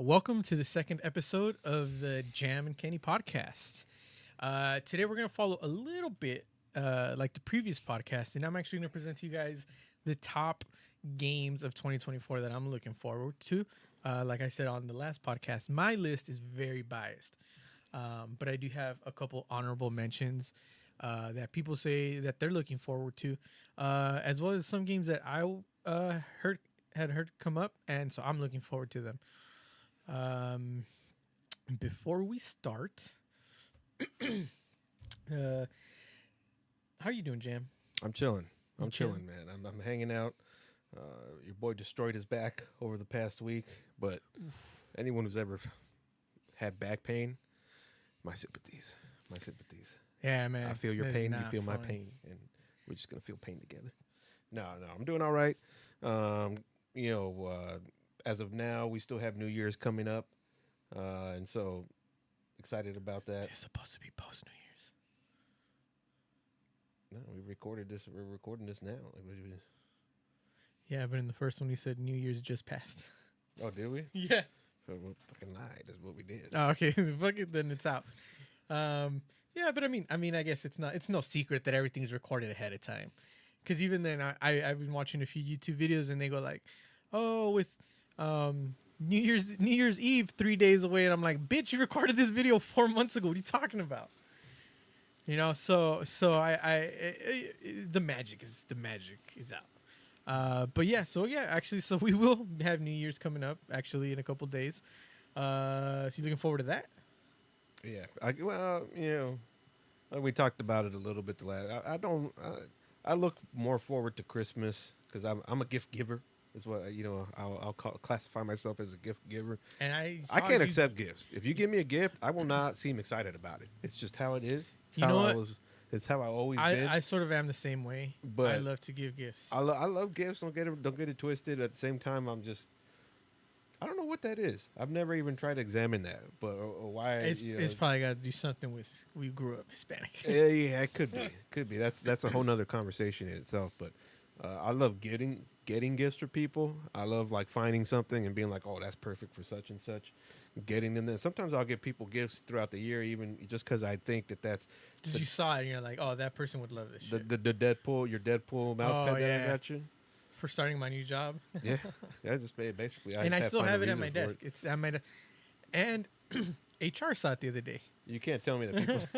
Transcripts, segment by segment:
Welcome to the second episode of the Jam and Kenny podcast. Today we're going to follow a little bit like the previous podcast, and I'm actually going to present to you guys the top games of 2024 that I'm looking forward to. Like I said on the last podcast, my list is very biased, but I do have a couple honorable mentions that people say that they're looking forward to, as well as some games that I had heard come up, and so I'm looking forward to them. Before we start, how are you doing, Jam? I'm chilling. I'm chilling? chilling, man. I'm hanging out. Your boy destroyed his back over the past week, but anyone who's ever had back pain, my sympathies. My sympathies. Yeah, man. I feel your That is pain. You not feel my fun. pain, and we're just gonna feel pain together. No, I'm doing all right. As of now, we still have New Year's coming up, and so excited about that. It's supposed to be post New Year's. No, we recorded this. We're recording this now. Yeah, but in the first one, we said New Year's just passed. Oh, did we? Yeah. So we fucking lied. That's what we did. Oh, okay. Fuck it, then it's out. Yeah, but I mean, I guess it's no secret that everything's recorded ahead of time. Because even then, I've been watching a few YouTube videos, and they go like, "Oh, with New Year's Eve 3 days away," and I'm like, "Bitch, you recorded this video 4 months ago. What are you talking about?" You know, so the magic is out. But yeah, actually, so we will have New Year's coming up actually in a couple days. So you looking forward to that? Yeah. Like we talked about it a little bit the last. I look more forward to Christmas because I'm a gift giver. Is what I'll classify myself as a gift giver. And I can't accept gifts. If you give me a gift, I will not seem excited about it. It's just how it is. It's You know what? It's how I always been. I sort of am the same way. But I love to give gifts. I love gifts. Don't get it twisted. At the same time, I don't know what that is. I've never even tried to examine that. But or why It's probably got to do something with we grew up Hispanic. Yeah, it could be. That's a whole nother conversation in itself. But I love getting gifts for people. I love like finding something and being like, oh, that's perfect for such and such. Getting them there. Sometimes I'll give people gifts throughout the year, even just because I think that's. Just you saw it and you're like, oh, that person would love this shit. The your Deadpool mouse pad that I got you. For starting my new job. Yeah, just basically. And I still have it at my desk. It's at my desk. And HR saw it the other day. You can't tell me that people.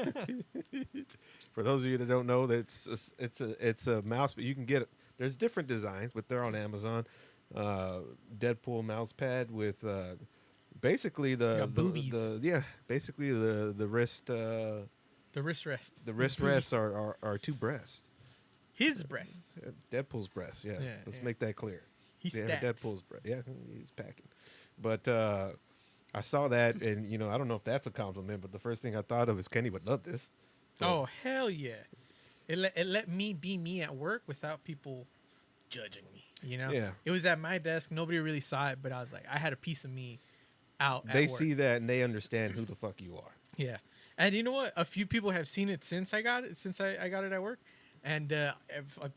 For those of you that don't know, that it's a mouse, but you can get it. There's different designs, but they're on Amazon. Deadpool mouse pad with basically boobies. Basically the wrist. The wrist rest. The wrist rests are two breasts. His breast. Deadpool's breast. Yeah. Let's make that clear. He's Deadpool's breast. Yeah, he's packing. But I saw that, and I don't know if that's a compliment, but the first thing I thought of is Kenny would love this. So, oh hell yeah! It let me be me at work without people judging me. Yeah. It was at my desk. Nobody really saw it, but I was like, I had a piece of me out. They at work. see that and they understand who the fuck you are. Yeah, and you know what? A few people have seen it since I got it. Since I got it at work, and a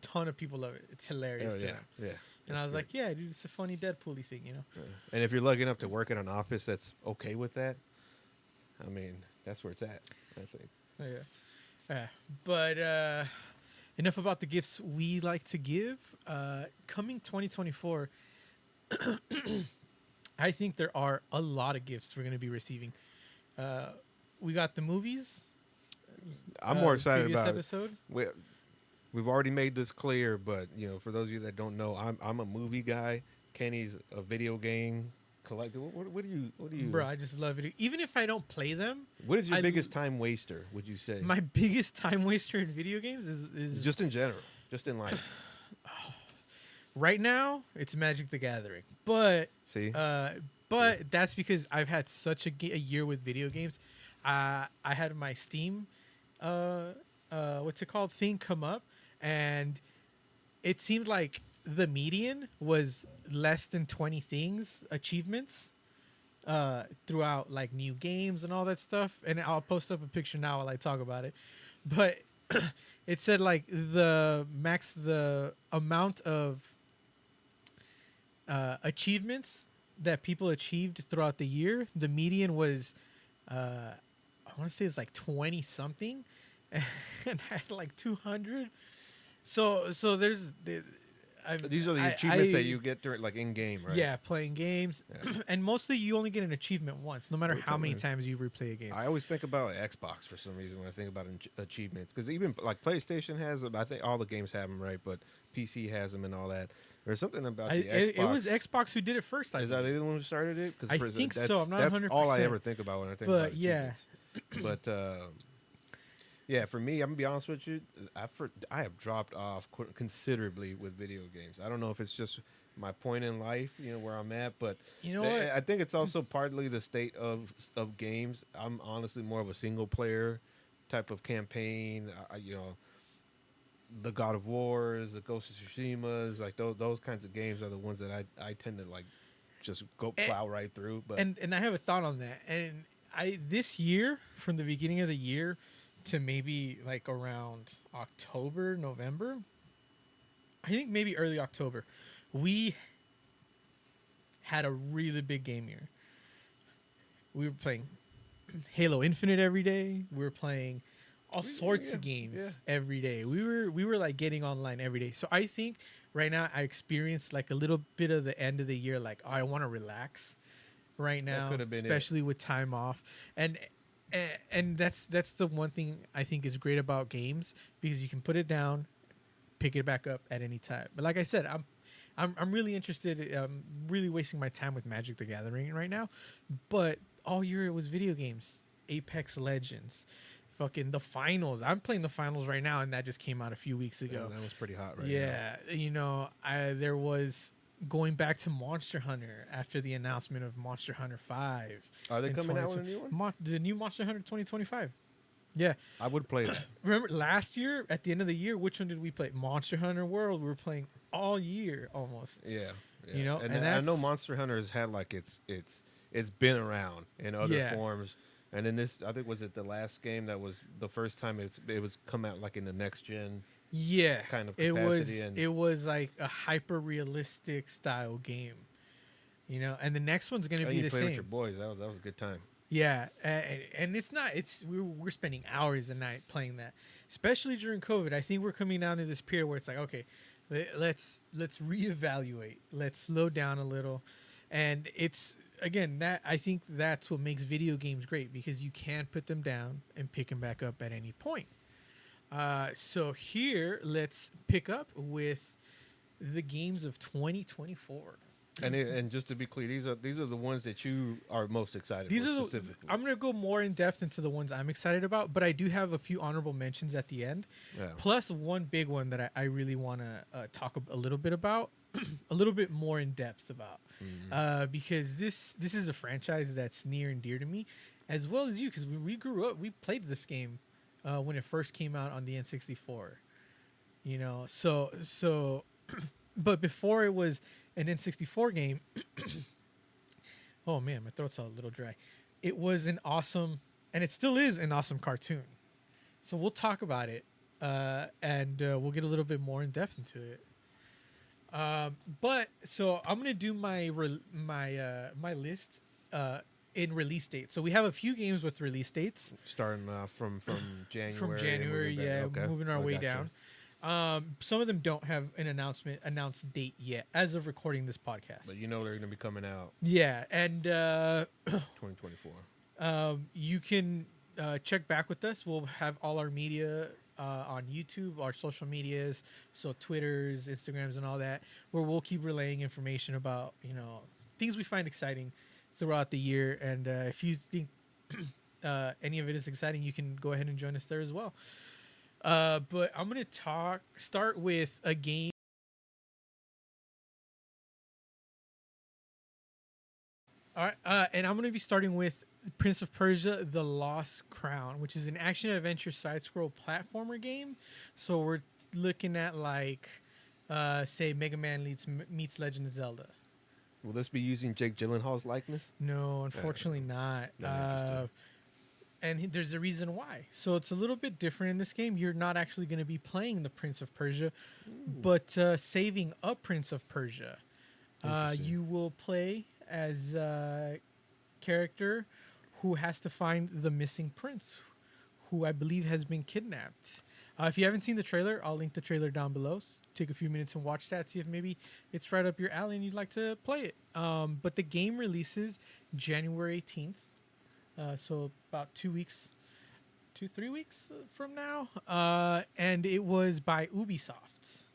ton of people love it. It's hilarious to them. Yeah. And I was like, yeah, dude, it's a funny Deadpool-y thing, Yeah. And if you're lucky enough to work in an office that's okay with that, I mean, that's where it's at, I think. Yeah. But enough about the gifts we like to give. Coming 2024, I think there are a lot of gifts we're going to be receiving. We got the movies. I'm more excited about episode. We've already made this clear, but for those of you that don't know, I'm a movie guy. Kenny's a video game collector. What do you? Bro, I just love it. Even if I don't play them. What is your biggest time waster? Would you say? My biggest time waster in video games is just in general, just in life. Right now, it's Magic the Gathering, but see, that's because I've had such a year with video games. I had my Steam, what's it called, thing come up, and it seemed like the median was less than 20 achievements throughout like new games and all that stuff. And I'll post up a picture now while I talk about it. But it said like the amount of achievements that people achieved throughout the year, the median was, I want to say it's like 20 something, and I had like 200. So there's These are the achievements that you get during like in game, right? yeah, playing games, Yeah. and mostly you only get an achievement once, no matter Every how time, many man. times you replay a game. I always think about Xbox for some reason when I think about achievements, because even like PlayStation has them. I think all the games have them, right? But PC has them and all that. There's something about the Xbox. It was Xbox who did it first. Is that the one who started it? I think so. I'm not That's 100%. all I ever think about when I think about But yeah, achievements. But yeah, for me, I'm gonna be honest with you. I have dropped off considerably with video games. I don't know if it's just my point in life, where I'm at, but you know what? I think it's also partly the state of games. I'm honestly more of a single player type of campaign. The God of Wars, the Ghost of Tsushima's, like those kinds of games are the ones that I tend to like just go plow right through. But And I have a thought on that. And this year, from the beginning of the year to maybe like around October, November, I think maybe early October, we had a really big game year. We were playing Halo Infinite every day. We were playing all sorts of games every day. We were like getting online every day. So I think right now I experienced like a little bit of the end of the year, like, oh, I want to relax right now, especially with time off. And that's the one thing I think is great about games, because you can put it down, pick it back up at any time. But like I said, I'm really interested. I'm really wasting my time with Magic the Gathering right now. But all year it was video games, Apex Legends, fucking the finals. I'm playing the finals right now, and that just came out a few weeks ago. Yeah, that was pretty hot, right? Yeah, there was going back to Monster Hunter after the announcement of Monster Hunter 5. Are they coming out with a new one? The new Monster Hunter 2025. Yeah. I would play that. Remember last year, at the end of the year, which one did we play? Monster Hunter World. We were playing all year almost. Yeah. And I know Monster Hunter has had like it's been around in other forms. And then this, I think, was it the last game that was the first time it was come out like in the next gen? Yeah, kind of capacity. It was like a hyper realistic style game, And the next one's gonna be the same. With your boys, that was a good time. Yeah, and it's not. We're spending hours a night playing that, especially during COVID. I think we're coming down to this period where it's like, okay, let's reevaluate. Let's slow down a little, and it's again that I think that's what makes video games great, because you can put them down and pick them back up at any point. So here, let's pick up with the games of 2024. And just to be clear, these are the ones that you are most excited for specifically. I'm gonna go more in depth into the ones I'm excited about, but I do have a few honorable mentions at the end. Yeah. Plus one big one that I really want to talk a little bit about, a little bit more in depth about, because this is a franchise that's near and dear to me, as well as you, because we grew up, we played this game when it first came out on the N64. So but before it was an N64 game, oh man, my throat's a little dry. It was an awesome, and it still is an awesome cartoon. So we'll talk about it, and we'll get a little bit more in depth into it. But so I'm gonna do my list in release dates. So we have a few games with release dates, starting from January. From January, moving our way down. Some of them don't have an announced date yet as of recording this podcast. But they're going to be coming out. Yeah, and 2024. You can check back with us. We'll have all our media on YouTube, our social medias, so Twitters, Instagrams, and all that, where we'll keep relaying information about things we find exciting throughout the year. And if you think any of it is exciting, you can go ahead and join us there as well. But I'm going to start with a game. All right. And I'm going to be starting with Prince of Persia: The Lost Crown, which is an action adventure side scroll platformer game. So we're looking at say Mega Man meets Legend of Zelda. Will this be using Jake Gyllenhaal's likeness? No, unfortunately not. And there's a reason why. So it's a little bit different in this game. You're not actually going to be playing the Prince of Persia, but saving a Prince of Persia. You will play as a character who has to find the missing prince, who I believe has been kidnapped. If you haven't seen the trailer, I'll link the trailer down below. Take a few minutes and watch that. See if maybe it's right up your alley and you'd like to play it. But the game releases January 18th, so about 2 weeks, 3 weeks from now. And it was by Ubisoft.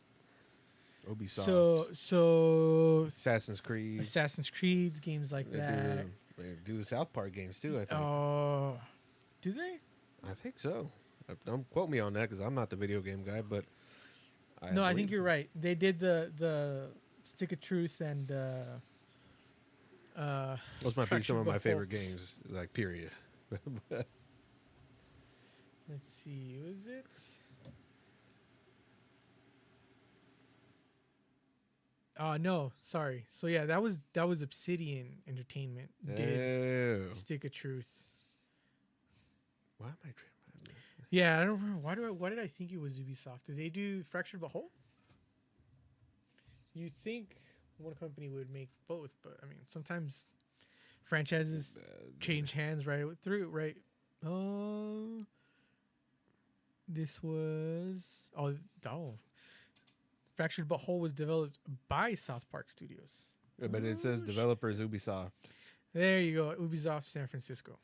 Ubisoft. So Assassin's Creed games like that. They do the South Park games too, I think. Oh, do they? I think so. Don't quote me on that because I'm not the video game guy, but I think you're right. They did the Stick of Truth and those might be some of my favorite games, like period. Let's see, was it? No, sorry. So yeah, that was Obsidian Entertainment did Stick of Truth. Why am I? Yeah, I don't remember. Why did I think it was Ubisoft? Did they do Fractured But Whole? You'd think one company would make both, but I mean, sometimes franchises change hands right through, right? This was Fractured But Whole was developed by South Park Studios. Yeah, but it says developers Ubisoft. There you go, Ubisoft San Francisco.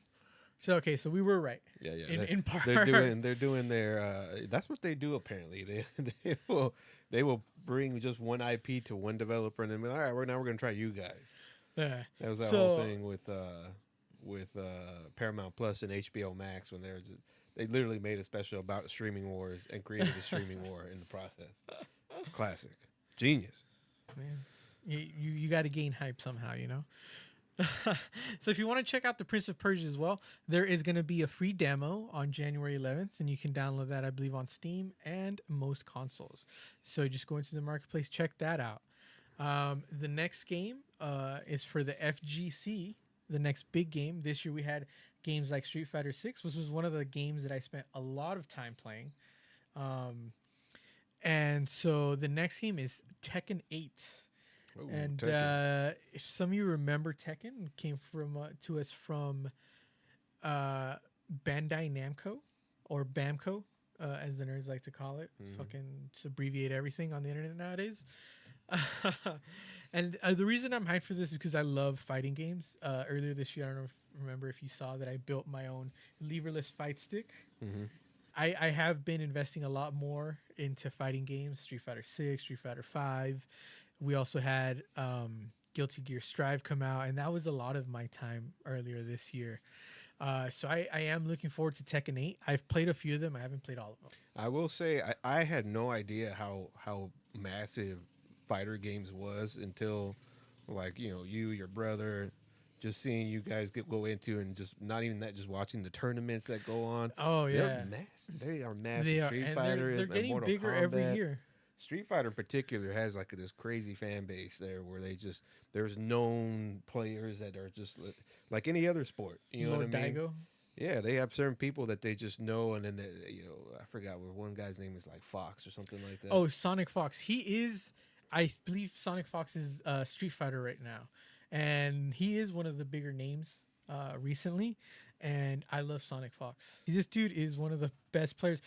So okay, so we were right. Yeah. In part, they're doing their. That's what they do apparently. They will bring just one IP to one developer and then be like, all right, we're going to try you guys. Yeah. That was that whole thing with Paramount Plus and HBO Max when they literally made a special about streaming wars and created a streaming war in the process. Classic, genius. Man, you got to gain hype somehow, you know. So if you want to check out the Prince of Persia as well, there is going to be a free demo on January 11th, and you can download that, I believe, on Steam and most consoles. So just go into the marketplace, check that out. The next game is for the FGC, the next big game. This year we had games like Street Fighter 6, which was one of the games that I spent a lot of time playing. And so the next game is Tekken 8. Ooh, and some of you remember Tekken came to us from Bandai Namco, or Bamco, as the nerds like to call it. Fucking just abbreviate everything on the internet nowadays. And the reason I'm hyped for this is because I love fighting games. Earlier this year, I don't remember if you saw that I built my own leverless fight stick. I have been investing a lot more into fighting games, Street Fighter 6, Street Fighter 5. We also had Guilty Gear Strive come out, and that was a lot of my time earlier this year. So I am looking forward to Tekken 8. I've played a few of them. I haven't played all of them. I will say I had no idea how massive fighter games was until, like, your brother, just seeing you guys go into, and just not even that, just watching the tournaments that go on. Oh yeah, they are massive. Street Fighter they're getting Mortal bigger Kombat. every year. Street Fighter in particular has like this crazy fan base there where there's known players that are just like any other sport. You know Lord what I mean? Daigo. Yeah, they have certain people that they just know, and then I forgot where one guy's name is, like Fox or something like that. Oh, Sonic Fox. He is, I believe, Sonic Fox is Street Fighter right now, and he is one of the bigger names recently. And I love Sonic Fox. This dude is one of the best players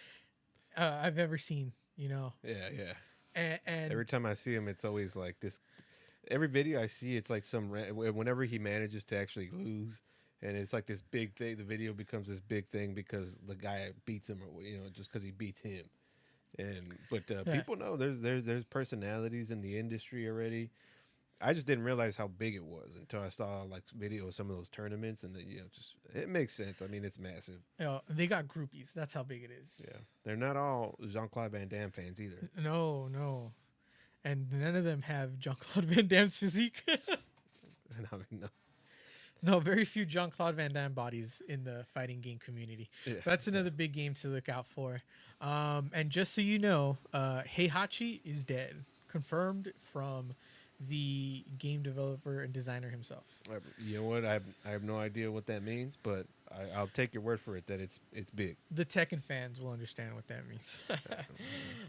I've ever seen. Yeah. And every time I see him, it's always like this. Every video I see, it's like whenever he manages to actually lose, and it's like this big thing. The video becomes this big thing because the guy beats him, or just because he beats him. But people know there's personalities in the industry already. I just didn't realize how big it was until I saw like video of some of those tournaments, and just it makes sense. I mean, it's massive. They got groupies. That's how big it is. Yeah, they're not all Jean-Claude Van Damme fans either. No, and none of them have Jean-Claude Van Damme's physique. No, very few Jean-Claude Van Damme bodies in the fighting game community. Yeah. That's another big game to look out for. And just so you know, Heihachi is dead, confirmed from the game developer and designer himself. You know what? I have no idea what that means, but I'll take your word for it that it's big. The Tekken fans will understand what that means.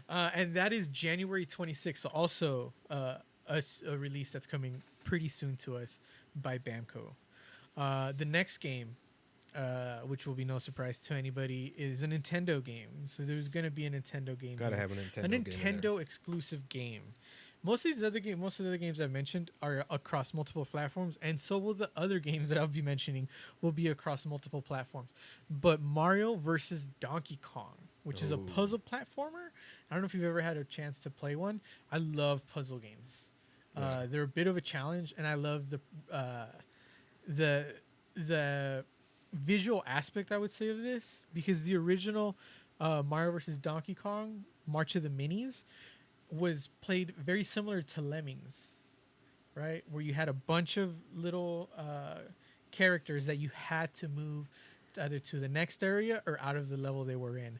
And that is January 26th. So also a release that's coming pretty soon to us by Bamco. The next game, which will be no surprise to anybody, is a Nintendo game. So there's going to be a Nintendo game. Gotta here. have a Nintendo A game in there. Nintendo exclusive game. Most of the other games I've mentioned are across multiple platforms, and so will the other games that I'll be mentioning will be across multiple platforms. But Mario versus Donkey Kong, which is a Ooh. puzzle platformer. I don't know if you've ever had a chance to play one. I love puzzle games. Yeah. They're a bit of a challenge, and I love the the visual aspect, I would say, of this, because the original Mario versus Donkey Kong March of the Minis was played very similar to Lemmings, right? Where you had a bunch of little characters that you had to move either to the next area or out of the level they were in.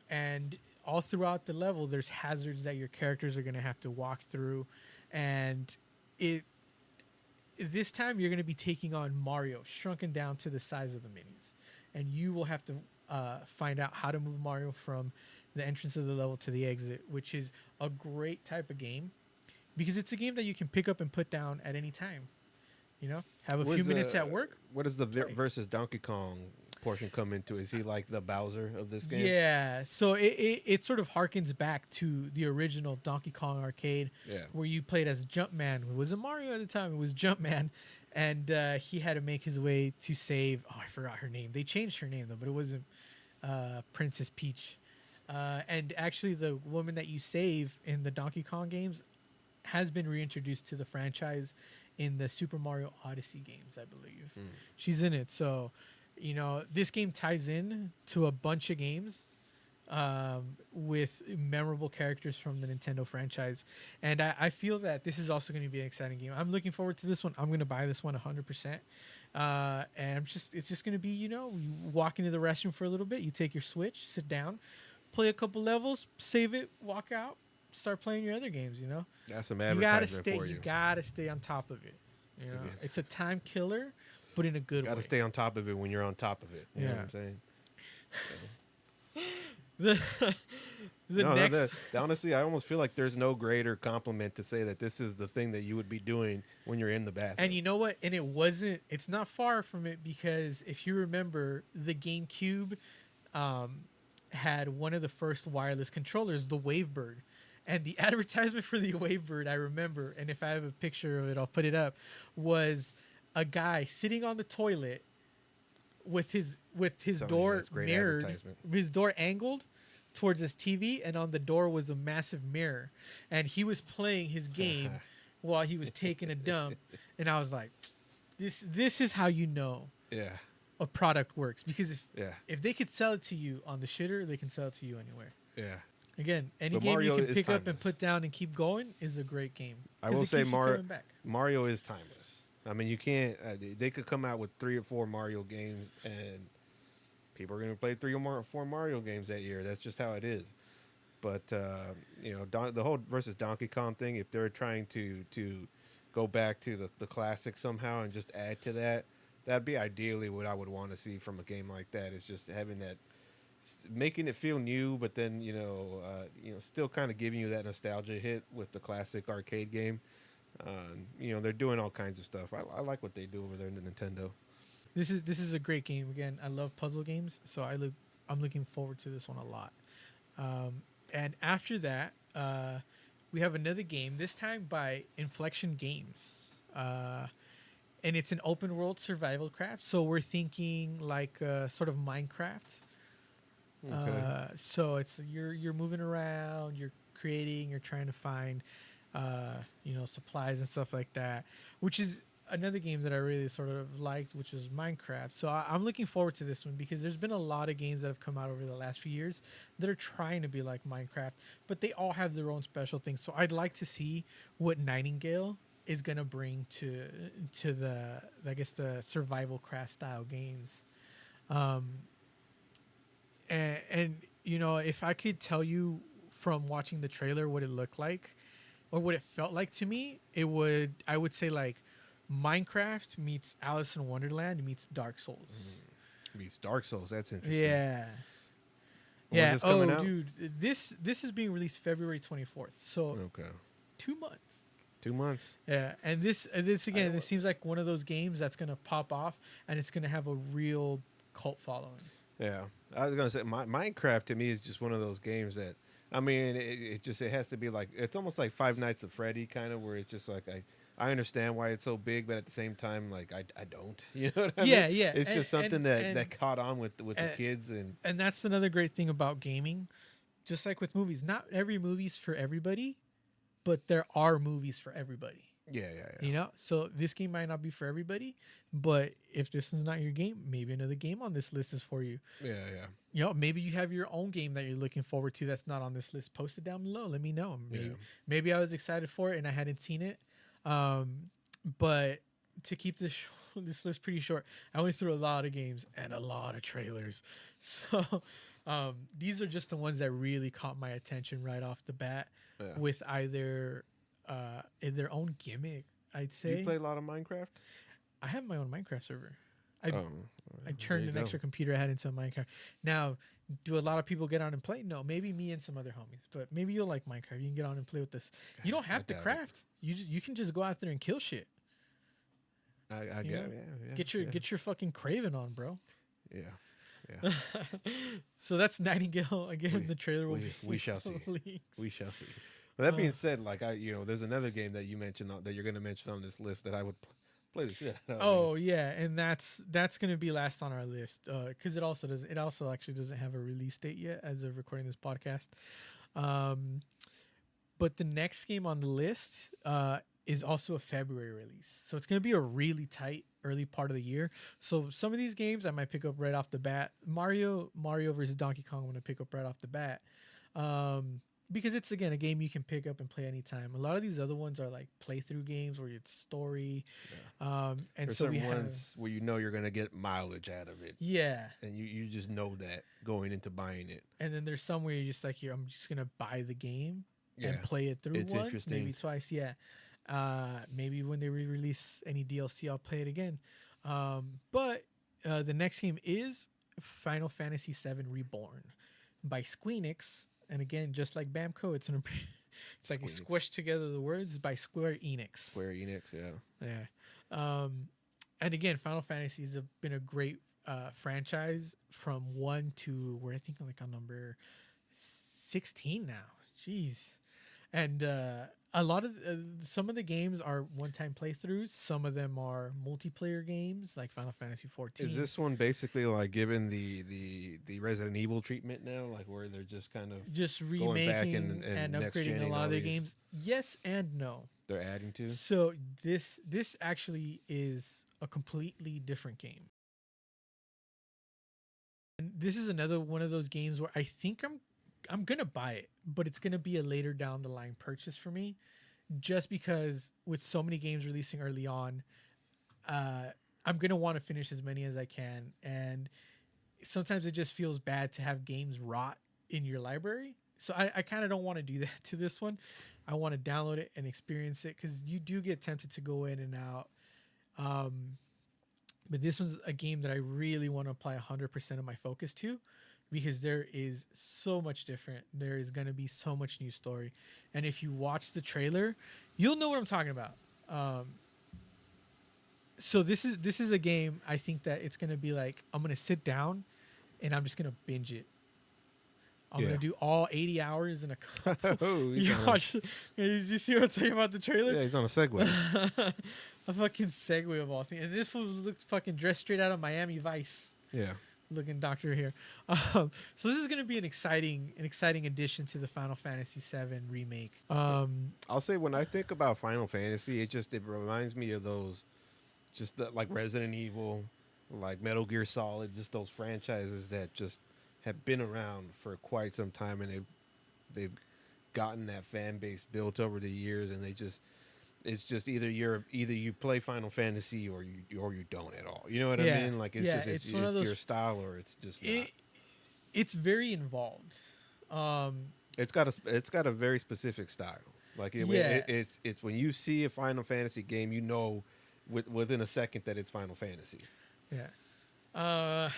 And all throughout the level, there's hazards that your characters are going to have to walk through. And this time you're going to be taking on Mario, shrunken down to the size of the minis. And you will have to find out how to move Mario from the entrance of the level to the exit, which is a great type of game because it's a game that you can pick up and put down at any time. You know, have a few minutes at work. What does the play. versus Donkey Kong portion come into? Is he like the Bowser of this game? Yeah, so it sort of harkens back to the original Donkey Kong arcade, Yeah. where you played as Jumpman. It wasn't Mario at the time; it was Jumpman, and he had to make his way to save. Oh, I forgot her name. They changed her name though, but it wasn't Princess Peach. And actually, the woman that you save in the Donkey Kong games has been reintroduced to the franchise in the Super Mario Odyssey games, I believe. She's in it. So, you know, this game ties in to a bunch of games with memorable characters from the Nintendo franchise. And I feel that this is also going to be an exciting game. I'm looking forward to this one. I'm going to buy this one 100%. And it's just going to be, you know, you walk into the restroom for a little bit, you take your Switch, sit down, play a couple levels, save it, walk out, start playing your other games, you know? That's some advertisement for you. You gotta stay on top of it. You know, it's a time killer, but in a good way. Got to stay on top of it when you're on top of it. You know what I'm saying? Honestly, I almost feel like there's no greater compliment to say that this is the thing that you would be doing when you're in the bathroom. And you know what? And it's not far from it, because if you remember, the GameCube had one of the first wireless controllers, the Wavebird. And the advertisement for the Wavebird, I remember, and if I have a picture of it, I'll put it up, was a guy sitting on the toilet with his door mirrored, his door angled towards his TV, and on the door was a massive mirror. And he was playing his game while he was taking a dump. And I was like, this is how you know a product works. Because if they could sell it to you on the shitter, they can sell it to you anywhere. Yeah. Again, any game you can pick up and put down and keep going is a great game. I will say Mario is timeless. I mean, you can't. They could come out with 3 or 4 Mario games, and people are going to play 3 or 4 Mario games that year. That's just how it is. But you know, the whole versus Donkey Kong thing, if they're trying to go back to the classic somehow and just add to that, that'd be ideally what I would want to see from a game like that. Is just having that. Making it feel new, but then still kind of giving you that nostalgia hit with the classic arcade game. They're doing all kinds of stuff. I like what they do over there in the Nintendo. This is a great game. Again, I love puzzle games, so I'm looking forward to this one a lot. And after that, we have another game. This time by Inflection Games, and it's an open world survival craft. So we're thinking like sort of Minecraft. Okay. So it's you're moving around, you're creating, you're trying to find supplies and stuff like that, which is another game that I really sort of liked, which was Minecraft. So I'm looking forward to this one because there's been a lot of games that have come out over the last few years that are trying to be like Minecraft, but they all have their own special things. So I'd like to see what Nightingale is gonna bring to the survival craft style games. And if I could tell you from watching the trailer what it looked like or what it felt like to me, I would say like Minecraft meets Alice in Wonderland meets Dark Souls. Meets Dark Souls, that's interesting. Yeah. When's this coming out? Dude, this is being released February 24th. So 2 2 months. 2 months. Yeah, and this again, don't- this seems like one of those games that's gonna pop off, and it's gonna have a real cult following. Yeah, I was gonna say Minecraft to me is just one of those games that I mean it has to be like it's almost like Five Nights at Freddy kind of where it's just like I understand why it's so big, but at the same time like I don't. You know what I mean? Yeah, yeah, It's just something that and caught on with the and, kids and and that's another great thing about gaming. Just like with movies, not every movie's for everybody, but there are movies for everybody. yeah. You know, so this game might not be for everybody, but if this is not your game, maybe another game on this list is for you. Yeah. You know, maybe you have your own game that you're looking forward to that's not on this list. Post it down below. Let me know. Maybe I was excited for it and I hadn't seen it. But to keep this this list pretty short, I went through a lot of games and a lot of trailers. So these are just the ones that really caught my attention right off the bat with either in their own gimmick, I'd Do say. you play a lot of Minecraft? I have my own Minecraft server. I There turned you an go. extra computer I had into a Minecraft. Now, do a lot of people get on and play? No, maybe me and some other homies, but maybe you'll like Minecraft. You can get on and play with this. You don't have to doubt it. craft. You can just go out there and kill shit. I You get know? yeah. Get your fucking craving on, bro. Yeah. So that's Nightingale again. We- the trailer will we be shall see. leaks. We shall see. With that being said, like there's another game that you mentioned that you're going to mention on this list that I would play the shit out of. Oh yeah, and that's gonna be last on our list because it also actually doesn't have a release date yet as of recording this podcast. But the next game on the list is also a February release, so it's gonna be a really tight early part of the year. So some of these games I might pick up right off the bat. Mario versus Donkey Kong, I'm gonna pick up right off the bat. Because it's again a game you can pick up and play anytime. A lot of these other ones are like playthrough games where it's story, and There's so we certain have ones where you know you're going to get mileage out of it, yeah, and you just know that going into buying it. and then there's some where you're just like I'm just gonna buy the game Yeah, and play it through it's once, interesting. maybe twice. Yeah, maybe when they re-release any DLC, I'll play it again. But the next game is Final Fantasy VII Reborn by Squeenix. And again, just like Bamco, it's it's like you Squeenix. squish together the words by Square Enix. Square Enix, yeah. Yeah. And again, Final Fantasy has been a great franchise from 1 to where I think I'm like on number 16 now. Jeez. And a lot of some of the games are one-time playthroughs. Some of them are multiplayer games, like Final Fantasy 14. Is this one basically like given the Resident Evil treatment now, like where they're just kind of just going back remaking and next upgrading a genning lot all of their these? games? Yes and no. They're adding to? So this actually is a completely different game. And this is another one of those games where I think I'm gonna buy it, but it's gonna be a later down the line purchase for me, just because with so many games releasing early on, I'm gonna want to finish as many as I can, and sometimes it just feels bad to have games rot in your library. So I kind of don't want to do that to this one. I want to download it and experience it because you do get tempted to go in and out. But this one's a game that I really want to apply 100% of my focus to, because there is so much different. There is going to be so much new story. And if you watch the trailer, you'll know what I'm talking about. So this is a game I think that it's going to be like, I'm going to sit down and I'm just going to binge it. I'm Yeah. going to do all 80 hours in a couple. Oh, he's You on a- watch, did you see what I'm saying about the trailer? yeah, he's on a Segway. A fucking segue of all things. And this fool looks fucking dressed straight out of Miami Vice. Yeah. Looking doctor here. So this is going to be an exciting addition to the Final Fantasy VII remake. I'll say when I think about Final Fantasy, it reminds me of those, like Resident Evil, like Metal Gear Solid, just those franchises that just have been around for quite some time, and they've gotten that fan base built over the years, and it's just either you play Final Fantasy or you don't at all. You know what I Yeah. mean? Like it's Yeah, just it's it's one of those- your style or it's just not. it's very involved. It's got a very specific style. Like Yeah. it's when you see a Final Fantasy game, you know within a second that it's Final Fantasy. Yeah.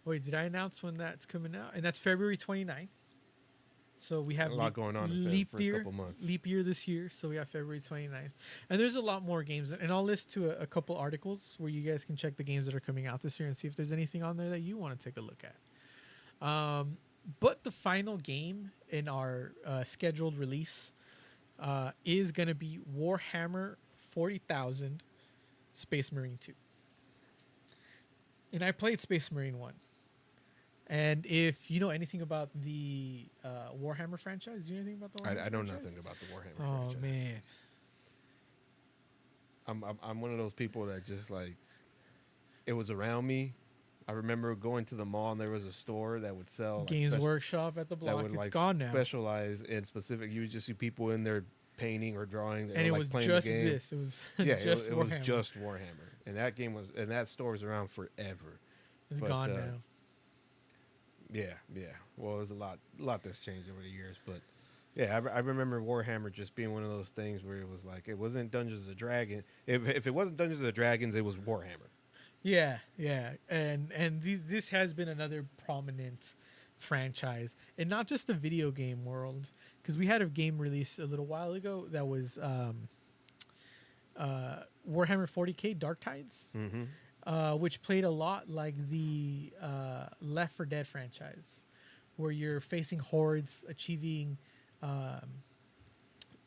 Wait, did I announce when that's coming out? And that's February 29th. So we A have lot going on in the leap first year, couple months. leap year this year. So we have February 29th. And there's a lot more games. And I'll list to a couple articles where you guys can check the games that are coming out this year and see if there's anything on there that you want to take a look at. But the final game in our scheduled release is going to be Warhammer 40,000 Space Marine 2. And I played Space Marine 1. And if you know anything about the Warhammer franchise, do you know anything about the Warhammer I know franchise? nothing about the Warhammer Oh, franchise. man. I'm one of those people that just like, it was around me. I remember going to the mall and there was a store that would sell like Games Workshop at the that block. would It's like gone now. specialize in specific. You would just see people in there painting or drawing. And it like was playing just the game. this. It was Yeah, just it Warhammer. was just Warhammer, and that store was around forever. It's but, gone now. Yeah. Well, there's a lot that's changed over the years, but yeah, I remember Warhammer just being one of those things where it was like it wasn't Dungeons and Dragons. If it wasn't Dungeons and Dragons, it was Warhammer. Yeah, and this has been another prominent franchise, and not just the video game world, because we had a game release a little while ago that was Warhammer 40K Dark Tides, which played a lot like the Left 4 Dead franchise, where you're facing hordes, achieving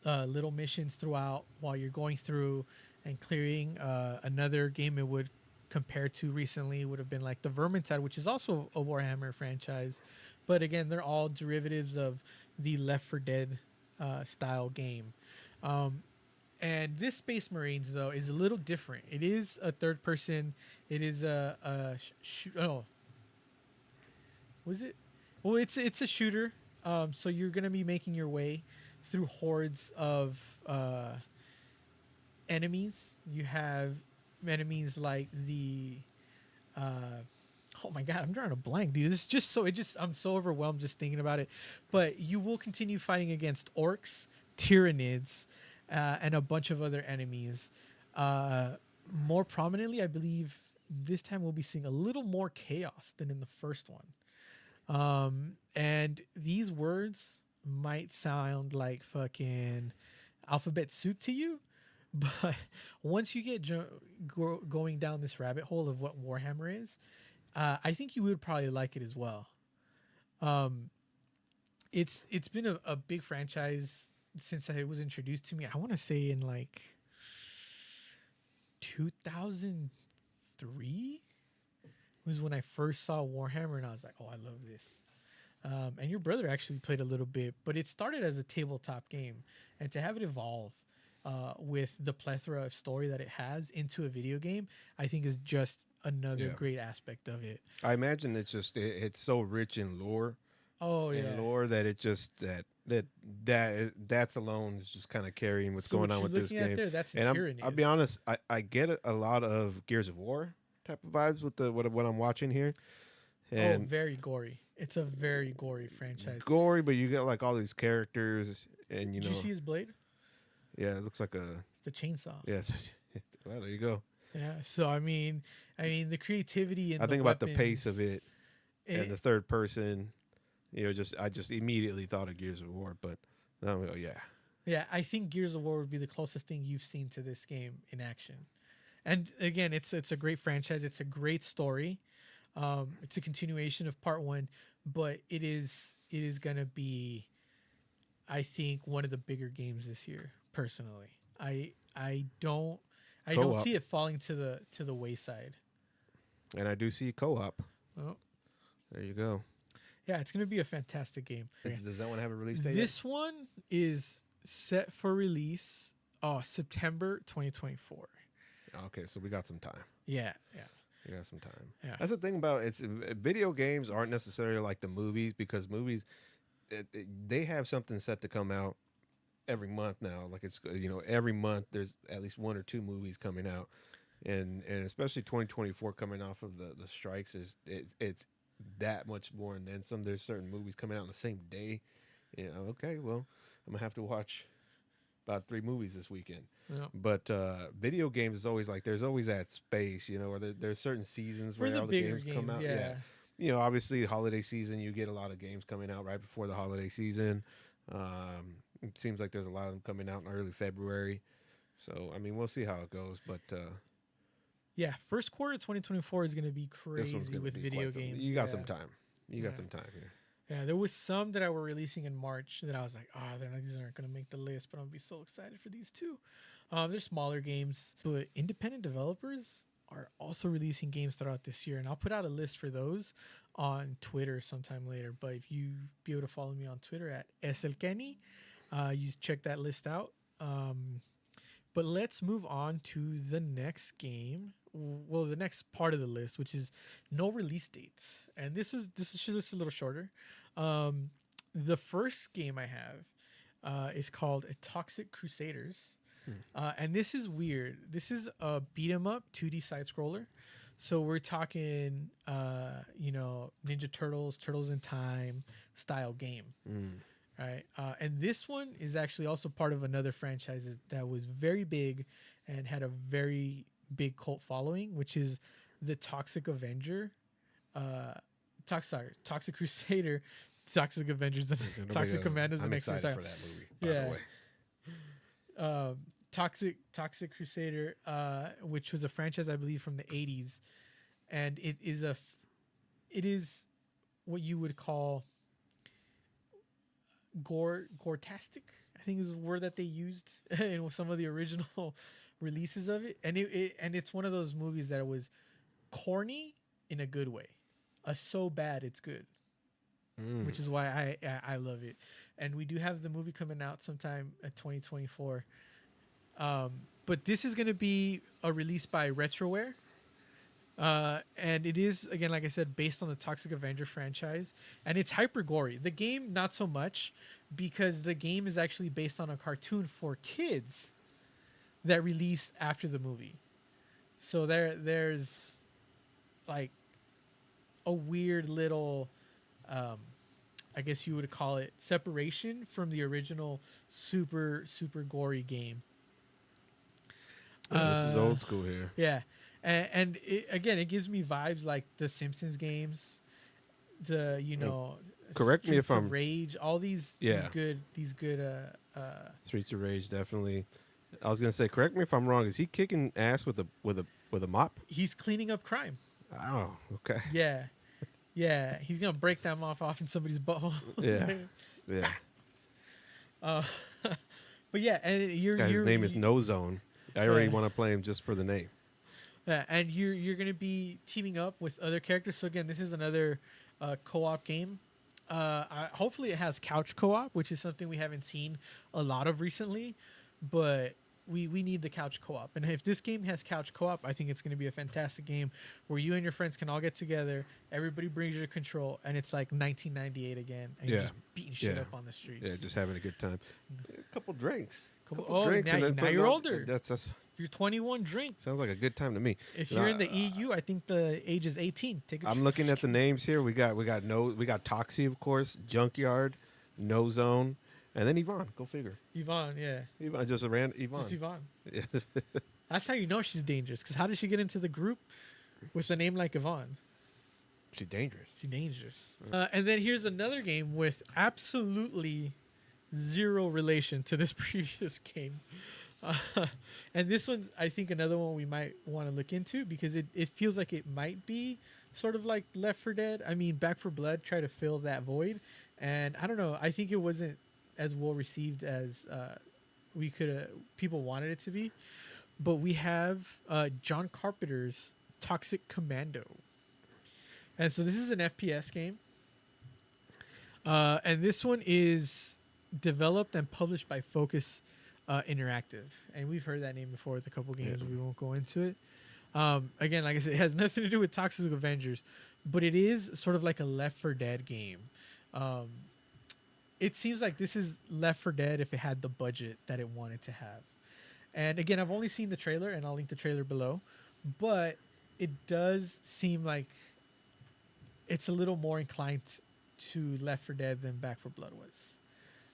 little missions throughout while you're going through and clearing. Another game it would compare to recently would have been like the Vermintide, which is also a Warhammer franchise, but again, they're all derivatives of the Left 4 Dead style game. And this Space Marines though is a little different. It is a third person. It is was it? Well, it's a shooter. So you're gonna be making your way through hordes of enemies. You have enemies like the oh my god, I'm drawing a blank, dude. It's just I'm so overwhelmed just thinking about it. But you will continue fighting against orcs, tyrannids, and a bunch of other enemies. More prominently, I believe this time we'll be seeing a little more chaos than in the first one. And these words might sound like fucking alphabet soup to you, but once you get going down this rabbit hole of what Warhammer is, I think you would probably like it as well. It's been a big franchise since it was introduced to me. I want to say in like 2003 was when I first saw Warhammer, and I was like, oh, I love this. And your brother actually played a little bit, but it started as a tabletop game, and to have it evolve with the plethora of story that it has into a video game, I think is just another great aspect of it. I imagine it's just it's so rich in lore. Oh yeah, and lore that it just that's alone is just kind of carrying what's going on with this game. There, that's a and tyranny. I'll be honest, I get a lot of Gears of War type of vibes with what I'm watching here. And very gory. It's a very gory franchise. Gory, but you get like all these characters, and Did you see his blade? Yeah, it looks like it's a chainsaw. Yeah, well, there you go. Yeah, so I mean, the creativity and I think about the pace of it and the third person. I just immediately thought of Gears of War, but yeah, I think Gears of War would be the closest thing you've seen to this game in action. And again, it's a great franchise. It's a great story. It's a continuation of part one, but it is gonna be, I think, one of the bigger games this year. Personally, I don't see it falling to the wayside. And I do see co-op. Oh, there you go. Yeah, it's gonna be a fantastic game. Does that one have a release date? This one is set for release September 2024. Okay, so we got some time. Yeah. We got some time. Yeah. That's the thing about it's video games aren't necessarily like the movies, because movies they have something set to come out every month now. Like it's every month there's at least one or two movies coming out, and especially 2024 coming off of the strikes it's that much more. And then some, there's certain movies coming out on the same day. Okay, well, I'm gonna have to watch about 3 movies this weekend. Yeah. But video games is always like there's always that space, where there's certain seasons where the all the bigger games come out. Yeah. obviously holiday season, you get a lot of games coming out right before the holiday season. It seems like there's a lot of them coming out in early February. So I mean, we'll see how it goes, but Yeah, first quarter 2024 is going to be this one's crazy gonna with be video quite some. games. You got Yeah. some time. You got Yeah. some time here. Yeah, there was some that I were releasing in March that I was like, oh, these aren't going to make the list, but I'm going to be so excited for these two. They're smaller games, but independent developers are also releasing games throughout this year. And I'll put out a list for those on Twitter sometime later. But if you be able to follow me on Twitter at SLKenny, you check that list out. But let's move on to the next game. Well, the next part of the list, which is no release dates, and this is just a little shorter. The first game I have is called Toxic Crusaders, and this is weird. This is a beat 'em up 2D side scroller. So we're talking, Ninja Turtles, Turtles in Time style game. Right. And this one is actually also part of another franchise that was very big and had a very big cult following, which is the Toxic Avenger, Toxic Crusader, Toxic Avengers, and Toxic Commandos. The I'm next excited time. for that movie. By the way. Toxic Crusader, which was a franchise I believe from the 80s, and it is what you would call gore-tastic, I think is the word that they used in some of the original releases of it. And it's one of those movies that was corny in a good way, so bad it's good, which is why I love it. And we do have the movie coming out sometime at 2024. But this is going to be a release by Retroware. And it is, again, like I said, based on the Toxic Avenger franchise, and it's hyper gory. The game, not so much, because the game is actually based on a cartoon for kids that released after the movie. So there's like a weird little, I guess you would call it, separation from the original super gory game. This is old school here. Yeah. And again, it gives me vibes like the Simpsons games, Correct me if Streets of I'm- Rage, all these good Streets of Rage, definitely. I was gonna say, correct me if I'm wrong. Is he kicking ass with a mop? he's cleaning up crime. Oh, okay. Yeah, he's gonna break that mop off in somebody's butthole. Yeah. But yeah, and His name is No Zone. I already Yeah. want to play him just for the name. Yeah, and you're gonna be teaming up with other characters. So again, this is another co-op game. Hopefully, it has couch co-op, which is something we haven't seen a lot of recently. But we need the couch co-op, and if this game has couch co-op, I think it's gonna be a fantastic game where you and your friends can all get together. Everybody brings your control, and it's like 1998 again, and you're Yeah. just beating shit Yeah. up on the streets. Yeah, just having a good time. A couple drinks. Oh, drinks, and then now putting you're on- older. That's If you're 21, drink. sounds like a good time to me. If you're in the EU, I think the age is 18. Take a I'm looking at the names here. We got Toxie, of course, Junkyard, No Zone, and then Yvonne. Go figure. Yvonne, yeah. Yvonne just ran Yvonne. Just Yvonne. Yeah. That's how you know she's dangerous. Because how did she get into the group with a name like Yvonne? She's dangerous. She's dangerous. And then here's another game with absolutely zero relation to this previous game. And this one's, I think, another one we might want to look into because it feels like it might be sort of like Left 4 Dead. I mean, Back 4 Blood tried to fill that void. And I don't know. I think it wasn't as well received as people wanted it to be. But we have John Carpenter's Toxic Commando. And so this is an FPS game. And this one is developed and published by Focus Interactive. And we've heard that name before with a couple games. Yeah. We won't go into it. Again, like I said, it has nothing to do with Toxic Avengers, but it is sort of like a Left 4 Dead game. It seems like this is Left 4 Dead if it had the budget that it wanted to have. And again, I've only seen the trailer, and I'll link the trailer below. But it does seem like it's a little more inclined to Left 4 Dead than Back 4 Blood was.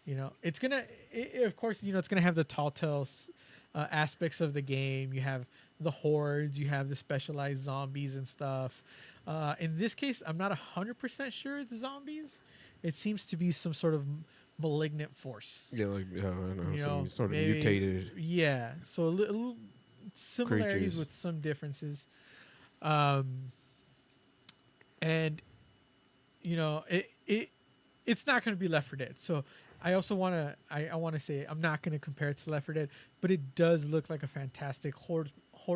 You know, it's of course, it's gonna have the tall tales aspects of the game. You have the hordes, you have the specialized zombies and stuff. In this case, I'm not 100% sure it's zombies. It seems to be some sort of malignant force. Yeah, like I don't know, You some know, sort of maybe- mutated Yeah, so a little similarities creatures. with some differences. Um, and you know, it's not going to be Left 4 Dead. So I also want to I want to say I'm not going to compare it to Left 4 Dead, but it does look like a fantastic horde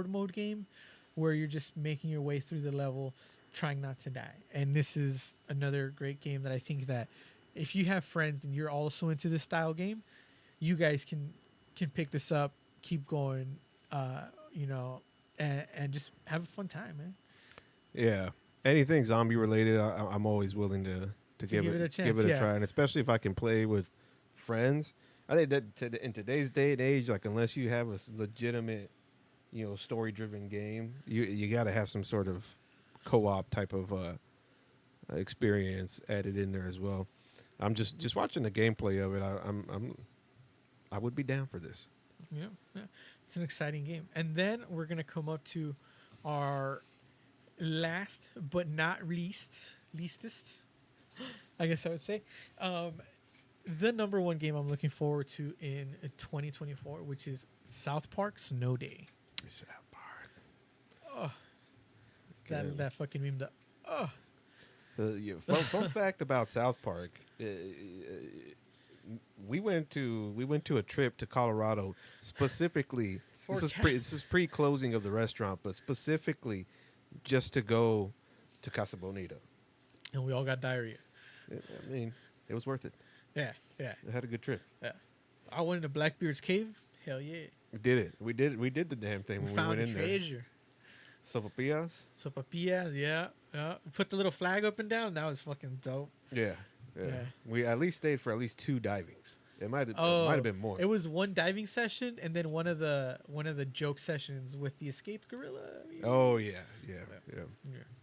mode game where you're just making your way through the level trying not to die. And this is another great game that I think that if you have friends and you're also into this style game, you guys can pick this up, keep going, you know, and just have a fun time, man. Yeah, anything zombie related, I'm always willing to give it a chance, give it a yeah. try, and especially if I can play with friends. I think that in today's day and age, like unless you have a legitimate, story driven game, you got to have some sort of co-op type of experience added in there as well. I'm just watching the gameplay of it. I would be down for this. Yeah, it's an exciting game. And then we're gonna come up to our last but not leastest, I guess I would say, the number one game I'm looking forward to in 2024, which is South Park Snow Day. South Park. Oh, Good. that fucking meme. Oh, Fun fact about South Park. We went to a trip to Colorado specifically. This is pre-closing of the restaurant, but specifically just to go to Casa Bonita. and we all got diarrhea. I mean, it was worth it. Yeah. I had a good trip. I went into Blackbeard's cave. Hell yeah. We did it. We did the damn thing We when found we the went in there. treasure. Sopapillas? Sopapilla, yeah. Put the little flag up and down. That was fucking dope. Yeah. We at least stayed for at least 2 divings. It might have been more. It was one diving session and then one of the joke sessions with the escaped gorilla. Oh yeah.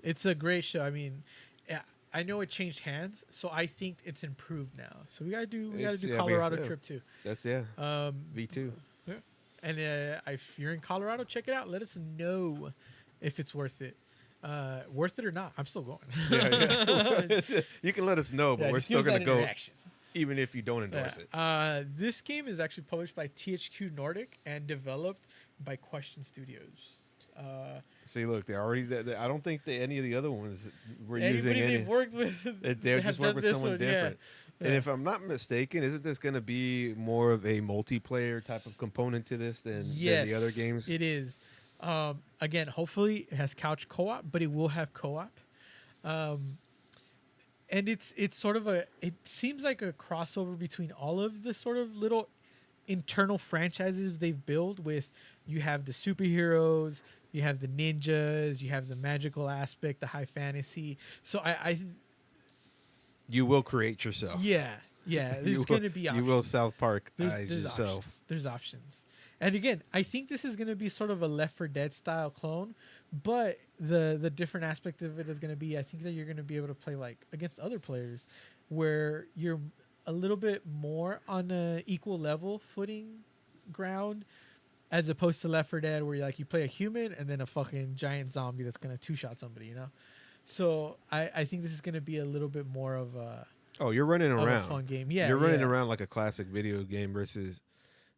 It's a great show. I mean, yeah, I know it changed hands, so I think it's improved now. So we gotta do Colorado trip too. That's V2. Yeah. And if you're in Colorado, check it out. Let us know if it's worth it. Worth it or not, I'm still going. Yeah. You can let us know, but we're just give still us gonna that go interaction. even if you don't endorse it. This game is actually published by THQ Nordic and developed by Question Studios. See, look, they're already. I don't think that any of the other ones were using Anybody any. they've worked with, They just work with someone different. Yeah. And if I'm not mistaken, isn't this going to be more of a multiplayer type of component to this than the other games? It is. Again, hopefully it has couch co-op, but it will have co-op. And it's sort of it seems like a crossover between all of the sort of little internal franchises they've built with. You have the superheroes, you have the ninjas, you have the magical aspect, the high fantasy. So You will create yourself. yeah. There's going to be options. You will South Park There's yourself. options. There's options. And again, I think this is going to be sort of a Left 4 Dead style clone, but the different aspect of it is going to be, I think that you're going to be able to play like against other players where you're a little bit more on a equal level footing ground as opposed to Left 4 Dead where you play a human and then a fucking giant zombie that's going to 2-shot somebody, you know? So I think this is going to be a little bit more of a you're running around. a fun game. Yeah, you're running around like a classic video game versus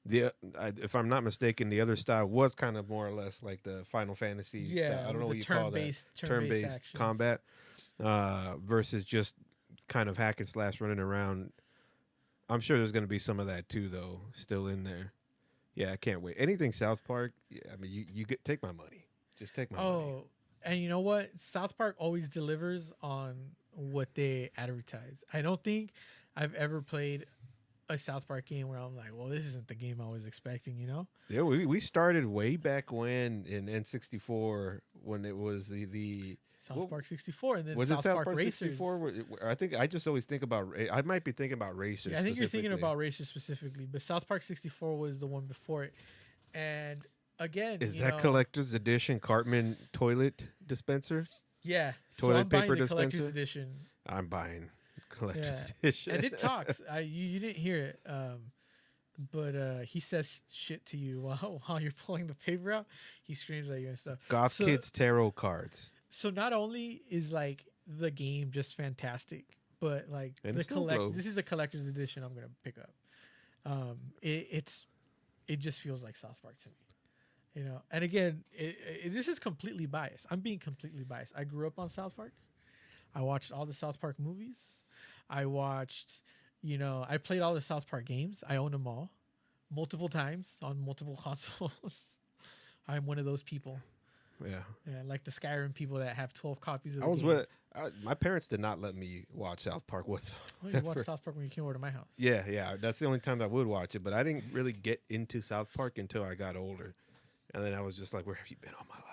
if I'm not mistaken, the other style was kind of more or less like the Final Fantasy. Yeah, style. I don't know the what you call that. Turn-based actions. combat versus just kind of hack and slash running around. I'm sure there's going to be some of that too, though, still in there. Yeah, I can't wait. Anything South Park? Yeah, I mean, you take my money. Just take my money. Oh, and you know what? South Park always delivers on what they advertise. I don't think I've ever played a South Park game where I'm like, well, this isn't the game I was expecting, you know? Yeah, we started way back when in N64 when it was the South Park 64 and then was South it South Park Park Racers. 64? I think I just always think about. I might be thinking about Racers. Yeah, I think you're thinking specifically. about Racers specifically, but South Park 64 was the one before it. And again, Is that collector's edition Cartman toilet dispenser? Yeah, Toilet so I'm buying paper the collector's dispenser? edition. I'm buying collector's Yeah. edition. And it talks. You didn't hear it, but he says shit to you while you're pulling the paper out. He screams at you and stuff. Goth So- Kids tarot cards. So not only is like the game just fantastic, but like And the a snow globe. this is a collector's edition I'm gonna pick up. It just feels like South Park to me. And again, this is completely biased. I'm being completely biased. I grew up on South Park. I watched all the South Park movies. I watched, I played all the South Park games. I own them all multiple times on multiple consoles. I'm one of those people. Yeah. Yeah, like the Skyrim people that have 12 copies of the I was game. with my parents did not let me watch South Park whatsoever. Oh, you watched South Park when you came over to my house. Yeah. That's the only time I would watch it. But I didn't really get into South Park until I got older, and then I was just like, "Where have you been all my life?"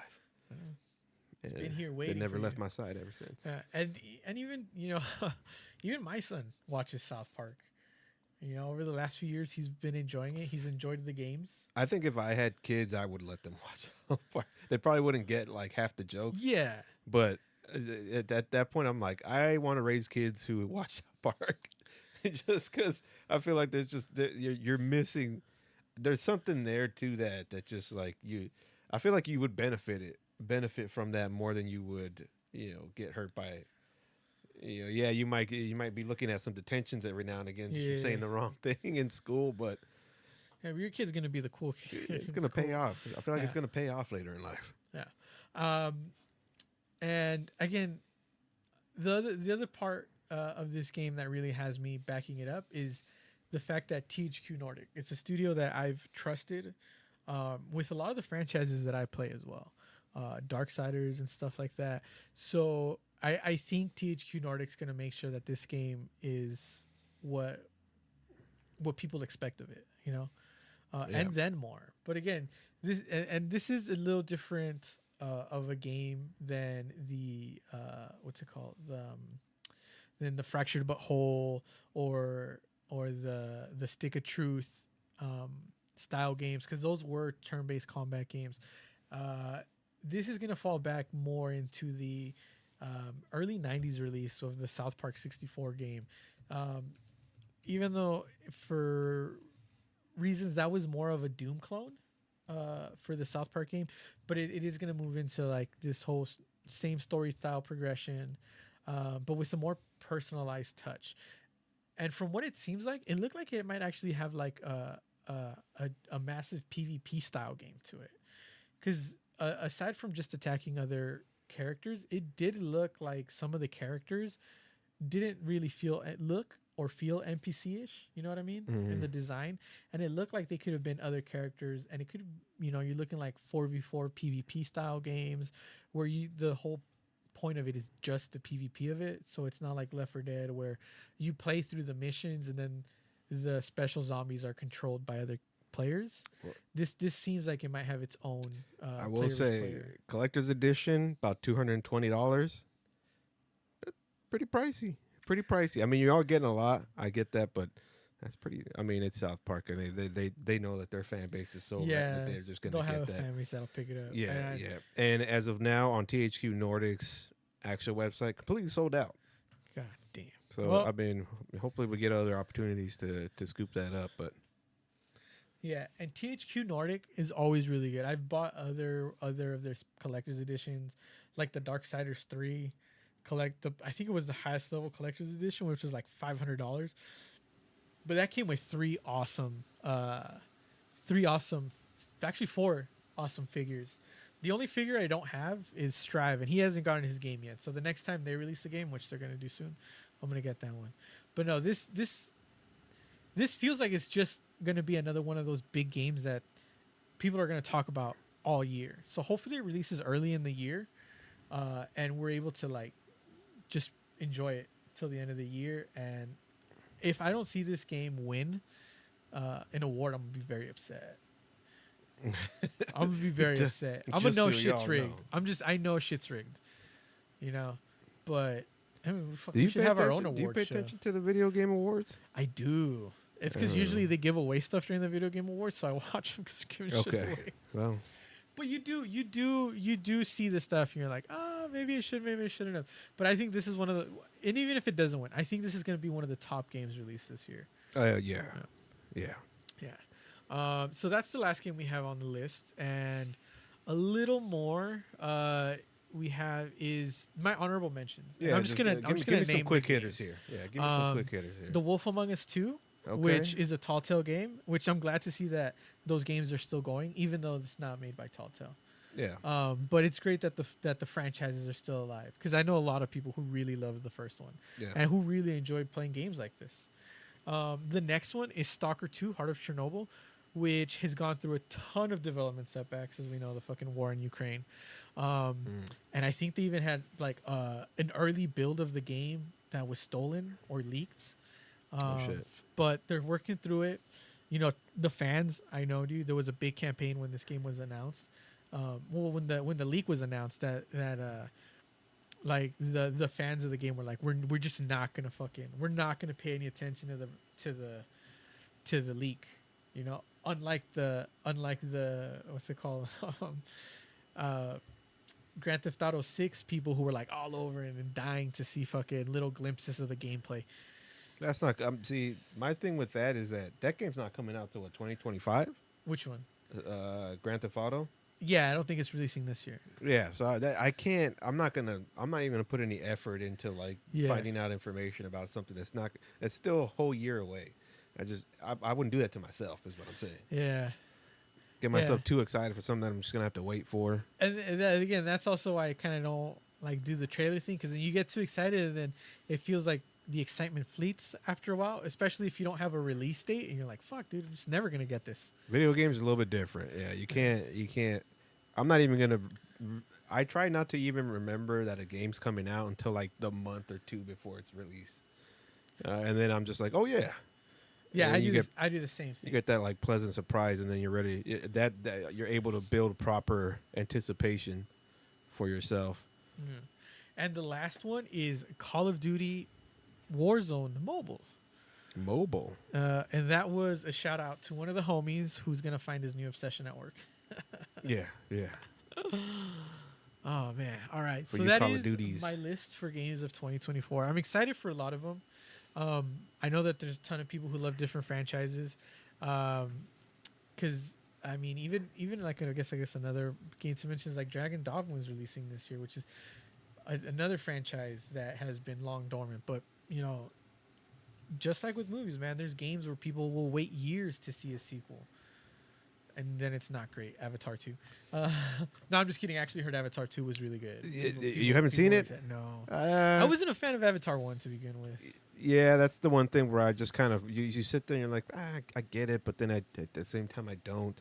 It's been here waiting. They never for left you. my side ever since. And even even my son watches South Park. Over the last few years, he's been enjoying it. He's enjoyed the games. I think if I had kids, I would let them watch South Park. They probably wouldn't get like half the jokes. Yeah. But at that point, I'm like, I want to raise kids who watch South Park, just because I feel like there's just you're missing. There's something there to that just like you. I feel like you would benefit from that more than you would get hurt by it. Yeah, you might be looking at some detentions every now and again just from saying the wrong thing in school, but your kid's gonna be the cool kid. it's gonna pay off. I feel like it's gonna pay off later in life. Yeah. And again, the other part of this game that really has me backing it up is the fact that THQ Nordic. It's a studio that I've trusted with a lot of the franchises that I play as well, Darksiders and stuff like that. So I think THQ Nordic's going to make sure that this game is what people expect of it, and then more. But again, this is a little different of a game than the what's it called, than the Fractured But Whole or the Stick of Truth style games, because those were turn-based combat games. This is going to fall back more into the early 90s release of the South Park 64 game. Even though for reasons that was more of a Doom clone for the South Park game, but it is going to move into like this whole same story style progression, but with a more personalized touch. And from what it seems like, it looked like it might actually have like a massive PvP style game to it. Because aside from just attacking other characters, it did look like some of the characters didn't really feel NPC-ish, you know what I mean? In the design. And it looked like they could have been other characters, and it could, you're looking like 4v4 PvP style games where the whole point of it is just the PvP of it. So it's not like Left 4 Dead where you play through the missions and then the special zombies are controlled by other players. Well, this seems like it might have its own I will say collector's edition, about $220. Pretty pricey. I mean, you're all getting a lot, I get that, but that's pretty. I mean, it's South Park, and they know that their fan base is so that they're just gonna get that. They'll have a fan base that'll pick it up. Yeah. And as of now, on THQ Nordic's actual website, completely sold out. God damn. So I mean, hopefully we get other opportunities to scoop that up, but. Yeah, and THQ Nordic is always really good. I've bought other of their collector's editions, like the Darksiders 3 I think it was the highest level collector's edition, which was like $500. But that came with four awesome figures. The only figure I don't have is Strive, and he hasn't gotten his game yet. So the next time they release a game, which they're going to do soon, I'm going to get that one. But no, this feels like it's just going to be another one of those big games that people are going to talk about all year. So hopefully it releases early in the year, and we're able to like just enjoy it till the end of the year. And if I don't see this game win an award, I'm gonna be very upset. I'm gonna be very upset. I'm gonna know shit's rigged. I know shit's rigged. But I mean, we should have our own award show. Do you pay attention to the video game awards? I do. It's because usually they give away stuff during the video game awards, so I watch them because they're giving shit away. Well. But you do see the stuff, and you're like, maybe it should, maybe it shouldn't have. But I think this is one of the, and even if it doesn't win, I think this is going to be one of the top games released this year. Yeah. So that's the last game we have on the list, and a little more. we have is my honorable mentions. And Yeah, I'm just gonna give me some name quick the hitters games. here. Yeah, give me some quick hitters here. The Wolf Among Us 2, which Okay. is a Telltale game, which I'm glad to see that those games are still going, even though it's not made by Telltale. Yeah. But it's great that the franchises are still alive, because I know a lot of people who really loved the first one Yeah. and who really enjoyed playing games like this. The next one is Stalker 2: Heart of Chernobyl, which has gone through a ton of development setbacks, as we know, the fucking war in Ukraine. And I think they even had like an early build of the game that was stolen or leaked. Oh shit. But they're working through it. You know, the fans, I know, dude, there was a big campaign when this game was announced. Well, when the leak was announced, that like the fans of the game were like, we're just not gonna we're not gonna pay any attention to the leak, you know, unlike the what's it called, Grand Theft Auto 6 people who were like all over it and dying to see fucking little glimpses of the gameplay. That's not. See, my thing with that is that game's not coming out till what, 2025. Which one? Grand Theft Auto. Yeah, I don't think it's releasing this year. Yeah, so I can't. I'm not even gonna put any effort into like finding out information about something that's still a whole year away. I wouldn't do that to myself, is what I'm saying. Yeah. Get myself too excited for something that I'm just gonna have to wait for. And again, that's also why I kind of don't like do the trailer thing, because then you get too excited and then it feels like the excitement fleets after a while, especially if you don't have a release date and you're like, fuck, dude, I'm just never gonna get this. Video games are a little bit different. Yeah, you can't. I'm not even gonna. I try not to even remember that a game's coming out until like the month or two before it's released, and then I'm just like, oh yeah. Yeah, I do the same thing. You get that like pleasant surprise, and then you're ready. That you're able to build proper anticipation for yourself. Mm. And the last one is Call of Duty Warzone Mobile. And that was a shout out to one of the homies who's gonna find his new obsession at work. Yeah. Oh man! All right, For so you that Call of is Duties. my list for games of 2024. I'm excited for a lot of them. I know that there's a ton of people who love different franchises, because I mean, even like I guess another game to mention is like Dragon Dogma was releasing this year, which is another franchise that has been long dormant. But you know, just like with movies, man, there's games where people will wait years to see a sequel, and then it's not great. Avatar 2. No, I'm just kidding. I actually heard Avatar 2 was really good. You haven't seen it? No. I wasn't a fan of Avatar 1 to begin with. Yeah, that's the one thing where I just kind of you sit there and you're like, I get it, but then at the same time I don't.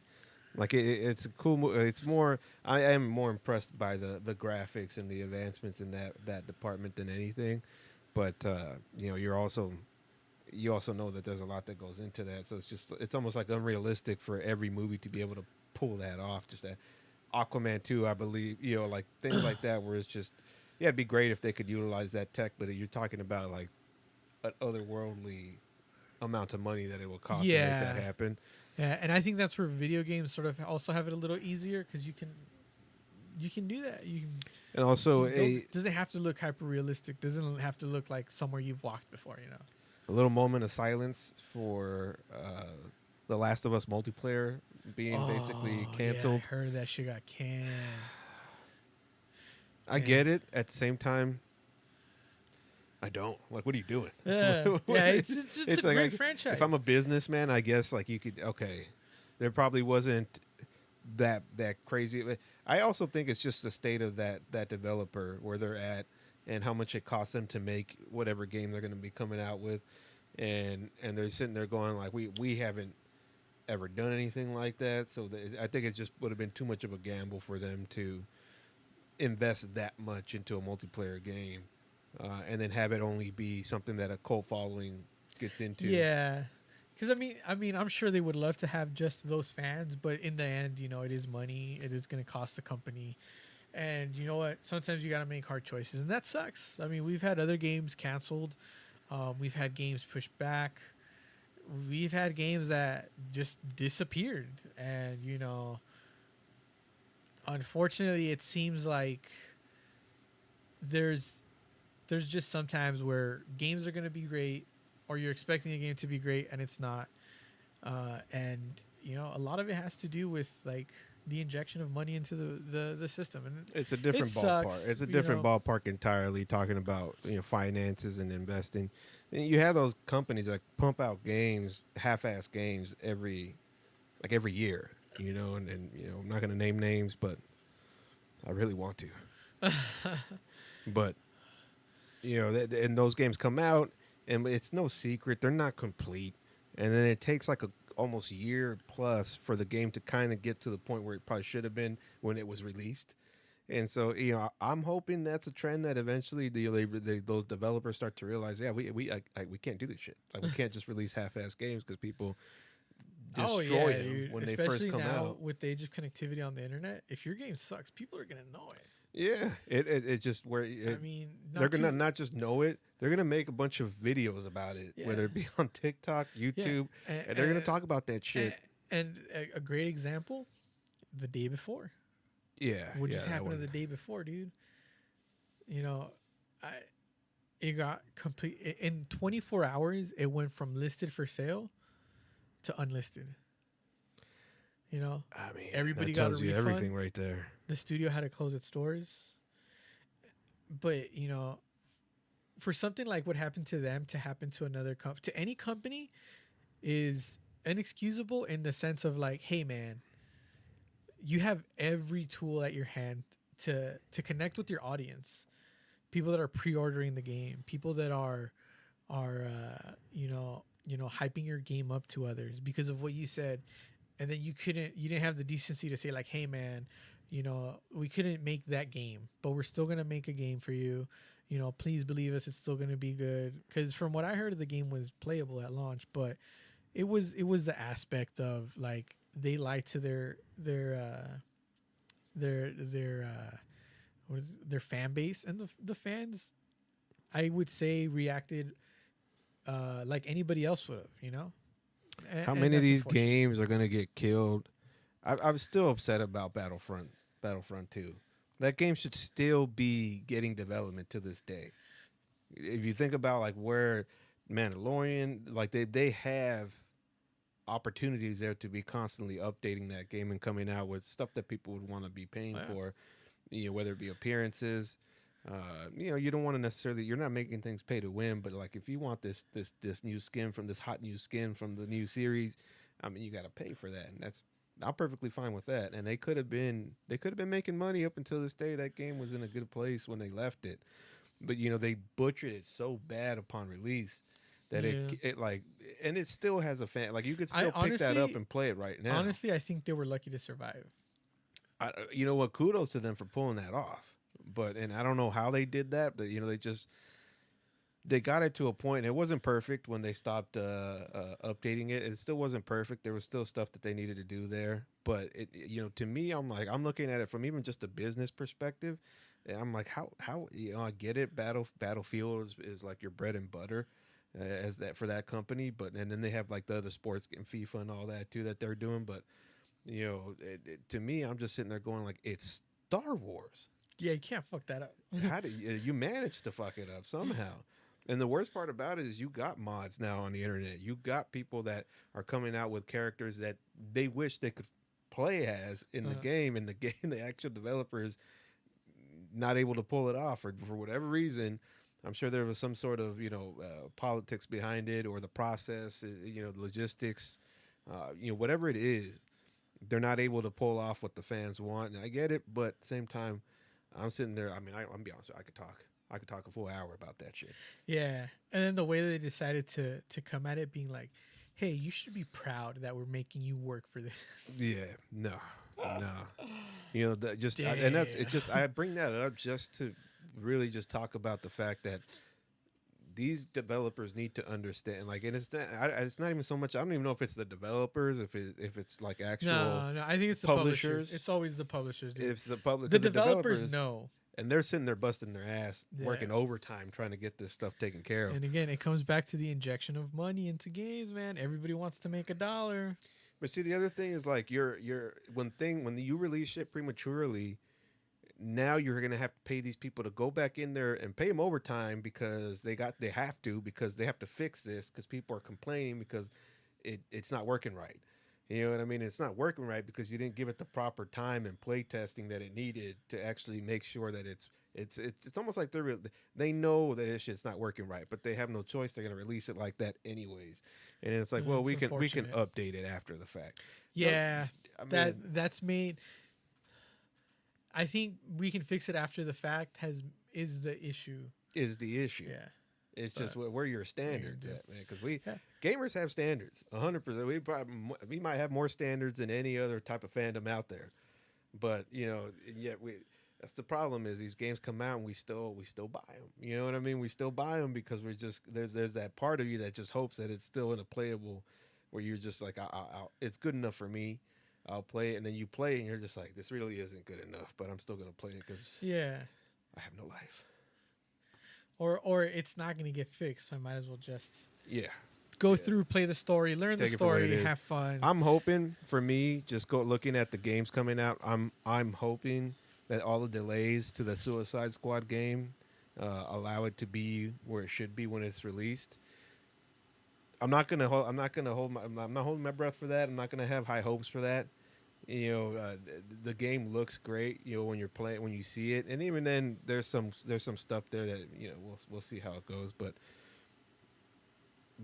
Like it's a cool. It's more. I am more impressed by the graphics and the advancements in that department than anything. But you know, you also know that there's a lot that goes into that. So it's almost like unrealistic for every movie to be able to pull that off. Just that Aquaman 2, I believe, you know, like things like that, where it's just, yeah, it'd be great if they could utilize that tech, but you're talking about like an otherworldly amount of money that it will cost to make that happen. Yeah, and I think that's where video games sort of also have it a little easier, because you can do that. You can, and also doesn't have to look hyper realistic. Doesn't have to look like somewhere you've walked before. You know. A little moment of silence for The Last of Us multiplayer being basically canceled. Yeah, I heard that shit got canned. I get it. At the same time, I don't. Like, what are you doing? Yeah, it's a great franchise. If I'm a businessman, I guess like you could. Okay, there probably wasn't that crazy. I also think it's just the state of that developer, where they're at, and how much it costs them to make whatever game they're going to be coming out with, and they're sitting there going like, we haven't ever done anything like that. So I think it just would have been too much of a gamble for them to invest that much into a multiplayer game, and then have it only be something that a cult following gets into. Yeah, because I mean, I'm sure they would love to have just those fans, but in the end, you know, it is money. It is going to cost the company, and you know what? Sometimes you got to make hard choices, and that sucks. I mean, we've had other games canceled. We've had games pushed back. We've had games that just disappeared, and you know, unfortunately, it seems like there's just sometimes where games are going to be great, or you're expecting a game to be great and it's not, and a lot of it has to do with like the injection of money into the system, and It's a it different ballpark. sucks. It's a different ballpark entirely. Talking about finances and investing, and you have those companies that pump out games, half-ass games every year. And I'm not going to name names, but I really want to. But and those games come out, and it's no secret they're not complete, and then it takes like a almost year plus for the game to kind of get to the point where it probably should have been when it was released. And so, I'm hoping that's a trend that eventually those developers start to realize, yeah, we can't do this shit. Like we can't just release half-ass games because people Oh destroy yeah, them dude. when they first Especially come now out. with the age of connectivity on the internet, if your game sucks, people are gonna know it. Yeah, it just where I mean, they're gonna not just know it, they're gonna make a bunch of videos about it, Yeah. whether it be on TikTok, yeah, YouTube, and they're gonna talk about that shit. And a great example, the day before. Yeah, What yeah, just that happened one. the day before, dude? You know, I it got complete in 24 hours. It went from listed for sale to unlisted. I mean, Everybody that got a tells you refund. everything right there. The studio had to close its doors. But for something like what happened to them to happen to another to any company is inexcusable in the sense of like, hey man, you have every tool at your hand to connect with your audience, people that are pre-ordering the game, people that are hyping your game up to others because of what you said, and then you didn't have the decency to say like, hey man, we couldn't make that game, but we're still gonna make a game for you. Please believe us, it's still gonna be good. Because from what I heard, the game was playable at launch, but it was the aspect of like they lied to their fan base, and the fans, I would say, reacted like anybody else would have. How And many of that's these unfortunate. games are gonna get killed? I'm still upset about Battlefront 2. That game should still be getting development to this day. If you think about like where Mandalorian, like they have opportunities there to be constantly updating that game and coming out with stuff that people would want to be paying Yeah. for, whether it be appearances. You don't want to necessarily. You're not making things pay to win, but like if you want this new skin from this hot new skin from the new series, I mean, you got to pay for that, and I'm perfectly fine with that. And they could have been making money up until this day. That game was in a good place when they left it, but they butchered it so bad upon release that Yeah. it like, and it still has a fan. Like you could I still pick that up and play it right now. honestly, I think they were lucky to survive. You know what? Kudos to them for pulling that off. And I don't know how they did that, but they got it to a point. It wasn't perfect when they stopped updating it. It still wasn't perfect. There was still stuff that they needed to do there. But to me, I'm looking at it from even just a business perspective. And I'm like, how I get it. Battlefield is like your bread and butter as that for that company. And then they have like the other sports game, FIFA and all that too that they're doing. But to me, I'm just sitting there going like, it's Star Wars. Yeah, you can't fuck that up. How do you manage to fuck it up somehow? And the worst part about it is you got mods now on the internet. You got people that are coming out with characters that they wish they could play as in the game, and the actual developer is not able to pull it off, or for whatever reason. I'm sure there was some sort of politics behind it, or the process, the logistics, whatever it is. They're not able to pull off what the fans want, and I get it, but at the same time, I'm sitting there. I mean, I'm be honest. I could talk a full hour about that shit. Yeah, and then the way they decided to come at it, being like, "Hey, you should be proud that we're making you work for this." Yeah, no. And that's it. Just I bring that up just to really just talk about the fact that these developers need to understand, like, and it's not even so much. I don't even know if it's the developers, if it's like actual. No, I think it's the publishers. It's always the publishers. Dude. If it's the public, the developers know, and they're sitting there busting their ass, working overtime trying to get this stuff taken care of. And again, it comes back to the injection of money into games, man. Everybody wants to make $1. But see, the other thing is like when you release shit prematurely, now you're gonna have to pay these people to go back in there and pay them overtime because they have to fix this because people are complaining because it's not working right. You know what I mean? It's not working right because you didn't give it the proper time and play testing that it needed to actually make sure that it's almost like they know that this shit's not working right, but they have no choice. They're gonna release it like that anyways, and it's like, well, It's we can unfortunate. update it after the fact. No, Yeah, I mean, that's made. I think we can fix it after the fact. Has is the issue? is the issue. Yeah, It's just but where your what are you gonna standards do? at, man. Because we Yeah, gamers have standards, 100%. We might have more standards than any other type of fandom out there, but yet we. That's the problem is these games come out and we still buy them. You know what I mean? We still buy them because we're just there's that part of you that just hopes that it's still in a playable, where you're just like it's good enough for me. I'll play it, and then you play it and you're just like, this really isn't good enough, but I'm still gonna play it because yeah. I have no life. Or it's not gonna get fixed. So I might as well just Yeah, go yeah. through, play the story, learn the Take it for what it story, is. have fun. I'm hoping for me, just go looking at the games coming out. I'm hoping that all the delays to the Suicide Squad game allow it to be where it should be when it's released. I'm not holding my breath for that. I'm not gonna have high hopes for that. The game looks great. When you're playing, when you see it, and even then, there's some stuff there that we'll see how it goes. But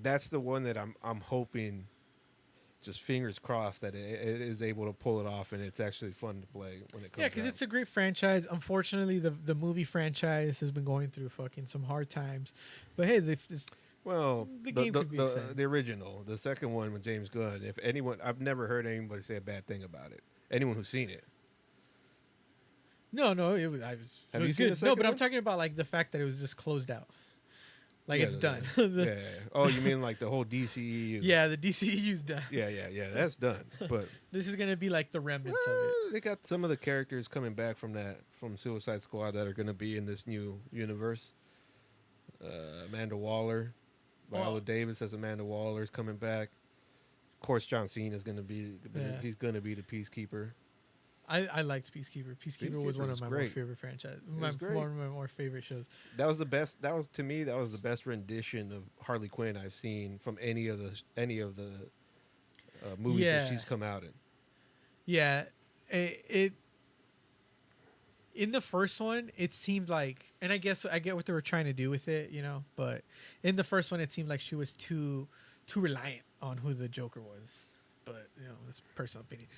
that's the one that I'm hoping, just fingers crossed, that it is able to pull it off and it's actually fun to play when it comes. Yeah, because out. it's a great franchise. Unfortunately, the movie franchise has been going through fucking some hard times. But hey, Well, the game could be exciting. the original, the second one with James Gunn. If anyone, I've never heard anybody say a bad thing about it. Anyone who's seen it. No, it Have was you seen the good. No, second but I'm one? talking about like the fact that it was just closed out, like Yeah, it's the- done. yeah, yeah, yeah. Oh, you mean like the whole DCEU? Yeah, the DCU's done. Yeah. That's done. But This is gonna be like the remnants of it. they got some of the characters coming back from Suicide Squad that are going to be in this new universe. Amanda Waller, Viola Oh. Davis as Amanda Waller is coming back. Of course, John Cena is going to be. Yeah. He's going to be the Peacekeeper. I liked Peacekeeper. Peacekeeper was Peacekeeper one was of my more great. favorite franchise. was great. One of my more favorite shows. That was the best. That was to me. That was the best rendition of Harley Quinn I've seen from any of the movies that Yeah. she's come out in. Yeah, it in the first one it seemed like, and I guess I get what they were trying to do with it, but in the first one it seemed like she was too reliant on who the Joker was. But it's personal opinion.